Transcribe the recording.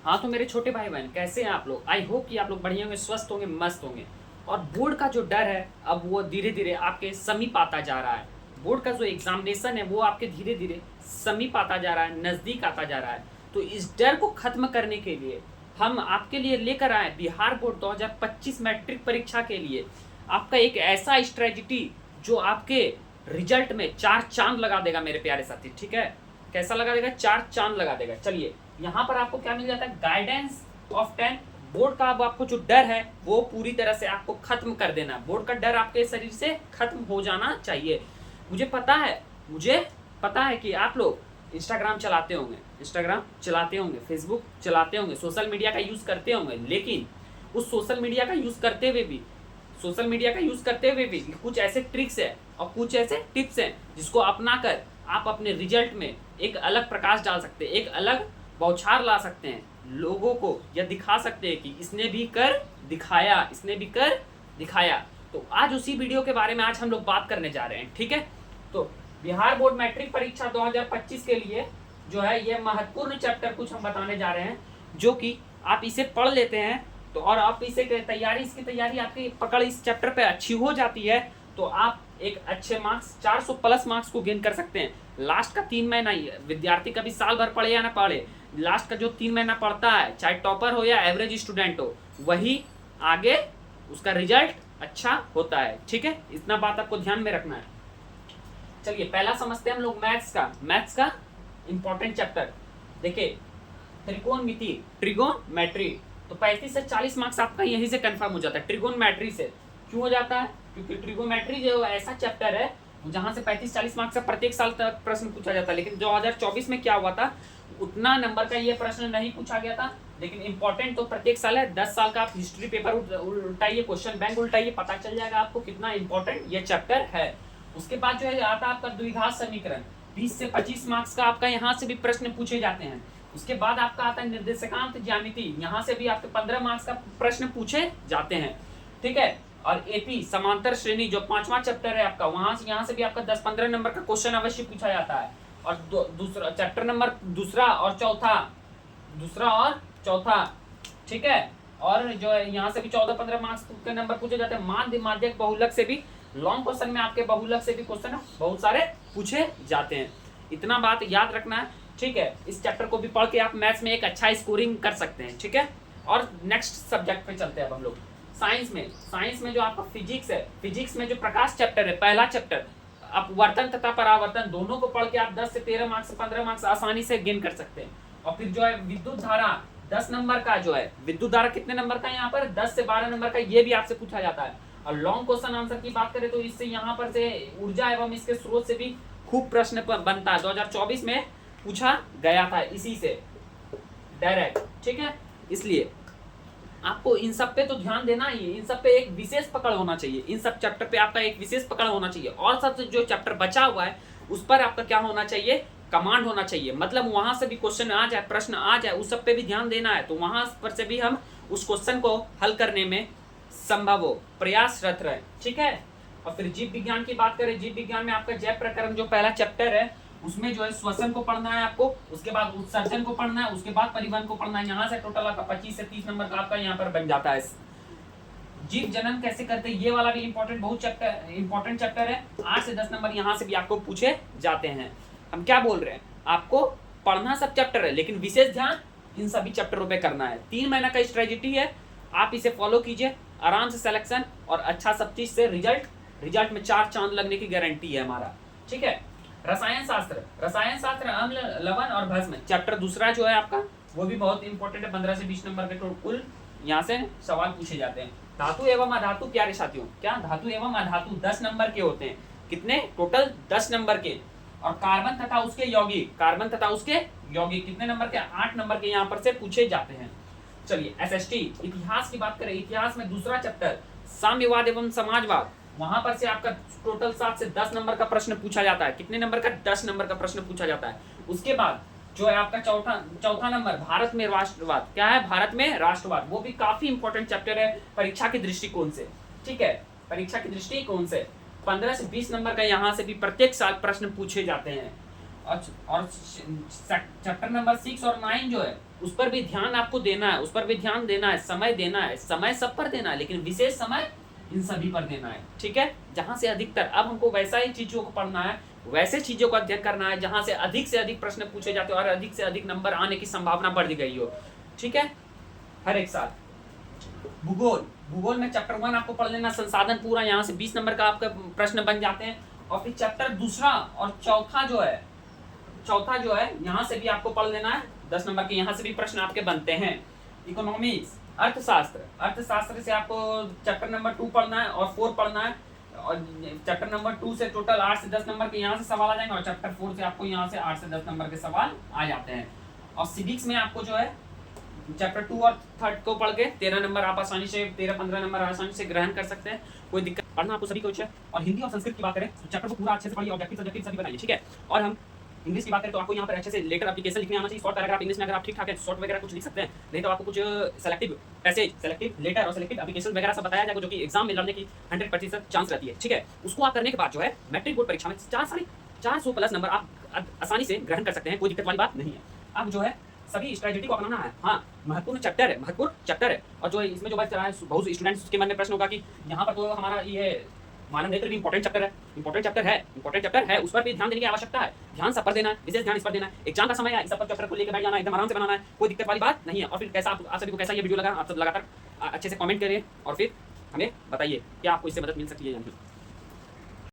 हाँ तो मेरे छोटे भाई बहन कैसे हैं आप लोग। आई होप कि आप लोग बढ़िया होंगे, स्वस्थ होंगे, मस्त होंगे। और बोर्ड का जो डर है अब वो धीरे धीरे आपके समीप आता जा रहा है। बोर्ड का जो एग्जामिनेशन है वो आपके धीरे धीरे समीप आता जा रहा है, नज़दीक आता जा रहा है। तो इस डर को खत्म करने के लिए हम आपके लिए लेकर आए बिहार बोर्ड 2025 मैट्रिक परीक्षा के लिए आपका एक ऐसा स्ट्रेटजी जो आपके रिजल्ट में 4 चांद लगा देगा मेरे प्यारे साथी। ठीक है, कैसा लगा देगा? 4 चांद लगा देगा। चलिए यहाँ पर आपको क्या मिल जाता है? गाइडेंस ऑफ 10 बोर्ड का। अब आपको जो डर है वो पूरी तरह से आपको खत्म कर देना। बोर्ड का डर आपके शरीर से खत्म हो जाना चाहिए। मुझे पता है कि आप लोग इंस्टाग्राम चलाते होंगे, फेसबुक चलाते होंगे, सोशल मीडिया का यूज़ करते होंगे, लेकिन उस सोशल मीडिया का यूज़ करते हुए भी कुछ ऐसे ट्रिक्स है और कुछ ऐसे टिप्स हैं जिसको अपना कर आप अपने रिजल्ट में एक अलग प्रकाश डाल सकते हैं, एक अलग बौछार ला सकते हैं, लोगों को यह दिखा सकते हैं कि इसने भी कर दिखाया। तो आज उसी वीडियो के बारे में आज हम लोग बात करने जा रहे हैं। ठीक है, तो बिहार बोर्ड मैट्रिक परीक्षा 2025 के लिए जो है ये महत्वपूर्ण चैप्टर कुछ हम बताने जा रहे हैं, जो कि आप इसे पढ़ लेते हैं तो और आप इसकी तैयारी आपकी पकड़ इस चैप्टर पे अच्छी हो जाती है तो आप एक अच्छे मार्क्स 400 प्लस मार्क्स को गेन कर सकते हैं। लास्ट का 3 महीना ही विद्यार्थी कभी साल भर पढ़े या ना पढ़े, लास्ट का जो 3 महीना पढ़ता है, चाहे टॉपर हो या एवरेज स्टूडेंट हो, वही आगे उसका रिजल्ट अच्छा होता है। ठीक है, इतना बात आपको ध्यान में रखना है। चलिए पहला समझते हैं हम लोग मैथ्स का इंपॉर्टेंट चैप्टर। देखिए ट्रिगोनोमेट्री, तो 35 से 40 मार्क्स आपका यहीं से कंफर्म हो जाता है। ट्रिगोनोमेट्री से क्यों हो जाता है? क्योंकि ट्रिगोनोमेट्री जो ऐसा चैप्टर है जहां से 35-40 मार्क्स का प्रत्येक साल तक प्रश्न पूछा जाता है। लेकिन 2024 में क्या हुआ था, उतना नंबर का ये प्रश्न नहीं पूछा गया था, लेकिन इंपॉर्टेंट तो प्रत्येक साल है। 10 साल का आप हिस्ट्री पेपर उल्टाइए, क्वेश्चन बैंक उल्टाइए, पता चल जाएगा आपको कितना इंपॉर्टेंट ये चैप्टर है। उसके बाद जो है आता है आपका द्विघात समीकरण, 20 से 25 मार्क्स का आपका यहाँ से भी प्रश्न पूछे जाते हैं। उसके बाद आपका आता है निर्देशांक ज्यामिति, यहाँ से भी आपके 15 मार्क्स का प्रश्न पूछे जाते हैं। ठीक है, और एपी समांतर श्रेणी जो 5वां चैप्टर है आपका, वहां से यहाँ से भी आपका 10-15 नंबर का क्वेश्चन अवश्य पूछा जाता है। और दूसरा चैप्टर नंबर दूसरा और चौथा। ठीक है, और जो है यहाँ से भी 14-15 मार्क्स के नंबर पूछे जाते हैं। माध्यक बहुलक से भी लॉन्ग क्वेश्चन में आपके बहुलक से भी क्वेश्चन बहुत सारे पूछे जाते हैं। इतना बात याद रखना है। ठीक है, इस चैप्टर को भी पढ़ के आप मैथ्स में एक अच्छा स्कोरिंग कर सकते हैं। ठीक है, और नेक्स्ट सब्जेक्ट पे चलते हैं अब हम लोग। साइंस में जो आपका फिजिक्स है, फिजिक्स में जो प्रकाश चैप्टर है, पहला चैप्टर अपवर्तन तथा परावर्तन, दोनों को पढ़ के आप 10 से 13 मार्क्स से 15 मार्क्स आसानी से गेन कर सकते हैं। और फिर जो है विद्युत धारा 10 नंबर का, जो है विद्युत धारा कितने नंबर का, यहाँ पर 10 से 12 नंबर का, ये भी आपसे पूछा जाता है। और लॉन्ग क्वेश्चन आंसर की बात करें तो इससे यहाँ पर से ऊर्जा एवं इसके स्रोत से भी खूब प्रश्न बनता है। 2024 में पूछा गया था इसी से डायरेक्ट। ठीक है, इसलिए आपको इन सब पे तो ध्यान देना ही, इन सब पे एक विशेष पकड़ होना चाहिए, इन सब चैप्टर पे आपका एक विशेष पकड़ होना चाहिए। और सबसे जो चैप्टर बचा हुआ है उस पर आपका क्या होना चाहिए? कमांड होना चाहिए। मतलब वहां से भी क्वेश्चन आ जाए, प्रश्न आ जाए, उस सब पे भी ध्यान देना है, तो वहां पर से भी हम उस क्वेश्चन को हल करने में संभव हो प्रयासरत रहे। ठीक है, और फिर जीव विज्ञान की बात करें, जीव विज्ञान में आपका जैव प्रकरण जो पहला चैप्टर है उसमें जो है श्वसन को पढ़ना है आपको, उसके बाद उत्सर्जन को पढ़ना है, उसके बाद परिवहन को पढ़ना है। यहाँ से टोटल आपका 25 से 30 नंबर का आपका यहाँ पर बन जाता है। जीव जनन कैसे करते हैं, ये वाला भी इंपॉर्टेंट चैप्टर है। 8 से 10 नंबर यहाँ से भी आपको पूछे जाते हैं। हम क्या बोल रहे हैं, आपको पढ़ना सब चैप्टर है, लेकिन विशेष ध्यान इन सभी चैप्टरों पे करना है। 3 महीना का स्ट्रेटजी है, आप इसे फॉलो कीजिए, आराम से सिलेक्शन और अच्छा सब चीज से रिजल्ट में 4 चांद लगने की गारंटी है हमारा। ठीक है, रसायन शास्त्र अम्ल, लवण और भस्म चैप्टर दूसरा जो है आपका, वो भी बहुत इंपॉर्टेंट है। 15 से 20 नंबर के कुल यहाँ से सवाल पूछे जाते हैं। धातु एवं अधातु, प्यारे साथियों, क्या धातु एवं अधातु 10 नंबर के होते हैं। कितने? टोटल 10 नंबर के। और कार्बन तथा उसके यौगिक कितने नंबर के? 8 नंबर के यहाँ पर से पूछे जाते हैं। चलिए एसएसटी इतिहास की बात करें, इतिहास में दूसरा चैप्टर साम्यवाद एवं समाजवाद, वहां पर से आपका टोटल 7 से 10 नंबर का प्रश्न पूछा जाता है। कितने नंबर का? 10 नंबर का प्रश्न पूछा जाता है। उसके बाद जो है आपका चौथा नंबर भारत में राष्ट्रवाद, क्या है? भारत में राष्ट्रवाद, वो भी काफी इंपॉर्टेंट चैप्टर है परीक्षा के दृष्टिकोण से। ठीक है, परीक्षा के दृष्टिकोण से 15 से 20 नंबर का यहाँ से भी प्रत्येक साल प्रश्न पूछे जाते हैं। और चैप्टर नंबर 6 और 9 जो है उस पर भी ध्यान आपको देना है, उस पर भी ध्यान देना है, समय देना है, समय सब पर देना है लेकिन विशेष समय इन सभी पर देना है, ठीक है। जहां से अधिकतर, अब हमको वैसा ही चीजों को पढ़ना है, वैसे चीजों का अध्ययन करना है जहां से अधिक प्रश्न पूछे जाते हो और अधिक से अधिक नंबर आने की संभावना बढ़ गई हो, ठीक है। हर एक साल भूगोल में चैप्टर 1 आपको पढ़ लेना, संसाधन पूरा, यहाँ से 20 नंबर का आपका प्रश्न बन जाते हैं। और फिर चैप्टर दूसरा और चौथा जो है यहाँ से भी आपको पढ़ लेना है, 10 नंबर के यहाँ से भी प्रश्न आपके बनते हैं। इकोनॉमिक्स, अर्थशास्त्र से आपको चैप्टर नंबर 2 पढ़ना है और 4 पढ़ना है, और चैप्टर नंबर 2 से टोटल 8 से 10 नंबर के यहाँ से सवाल आ जाएंगे और चैप्टर 4 से आपको यहाँ से 8 से 10 नंबर के सवाल आ जाते हैं। और सिविक्स में आपको जो है चैप्टर 2 और 3 को पढ़ के 13 नंबर आप आसानी से 13-15 नंबर आसानी से ग्रहण कर सकते हैं, कोई दिक्कत, पढ़ना आपको सभी कुछ है। और हिंदी और संस्कृत की बात करें तो चैप्टर को पूरा अच्छे से पढ़िए, ऑब्जेक्टिव सभी बनाइए, ठीक है। और हम इंग्लिश की बात करें तो आपको यहाँ पर अच्छे से लेटर एप्लीकेशन लिखने आना चाहिए, शॉर्ट पैराग्राफ इंग्लिश में अगर आप ठीक ठाक है शॉर्ट वगैरह कुछ लिख सकते हैं, नहीं तो आपको कुछ सेलेक्टिव पैसेज, सेलेक्टिव लेटर और सेलेक्टिव एप्लीकेशन वगैरह सब बताया जाएगा जो कि एग्जाम में लड़ने की 100% चांस रहती है, ठीक है। उसको आप करने के बाद जो है मैट्रिक बोर्ड परीक्षा में 400 प्लस नंबर आप आसानी से ग्रहण कर सकते हैं, कोई दिक्कत वाली बात नहीं है। अब जो है सभी स्ट्रेटेजी को अपनाना है। हाँ, महत्वपूर्ण चैप्टर है। और जो इसमें जो बात कर रहा है, बहुत स्टूडेंट्स के मन में प्रश्न होगा कि यहाँ पर तो हमारा ये मानव नेत्र भी इंपॉर्टेंट चैप्टर है, उस पर भी ध्यान देने की आवश्यकता है, ध्यान सब पर देना है, विशेष ध्यान इस पर देना है। एग्जाम का समय है, इस सब पर चैप्टर को लेकर बैठ जाना है, एकदम आराम से बनाना है, कोई दिक्कत वाली बात नहीं है। और फिर कैसा आप सभी को कैसा ये वीडियो लगा, आप सब लगातार अच्छे से कमेंट करिए और फिर हमें बताइए क्या आपको इससे मदद मिल सकती है या नहीं।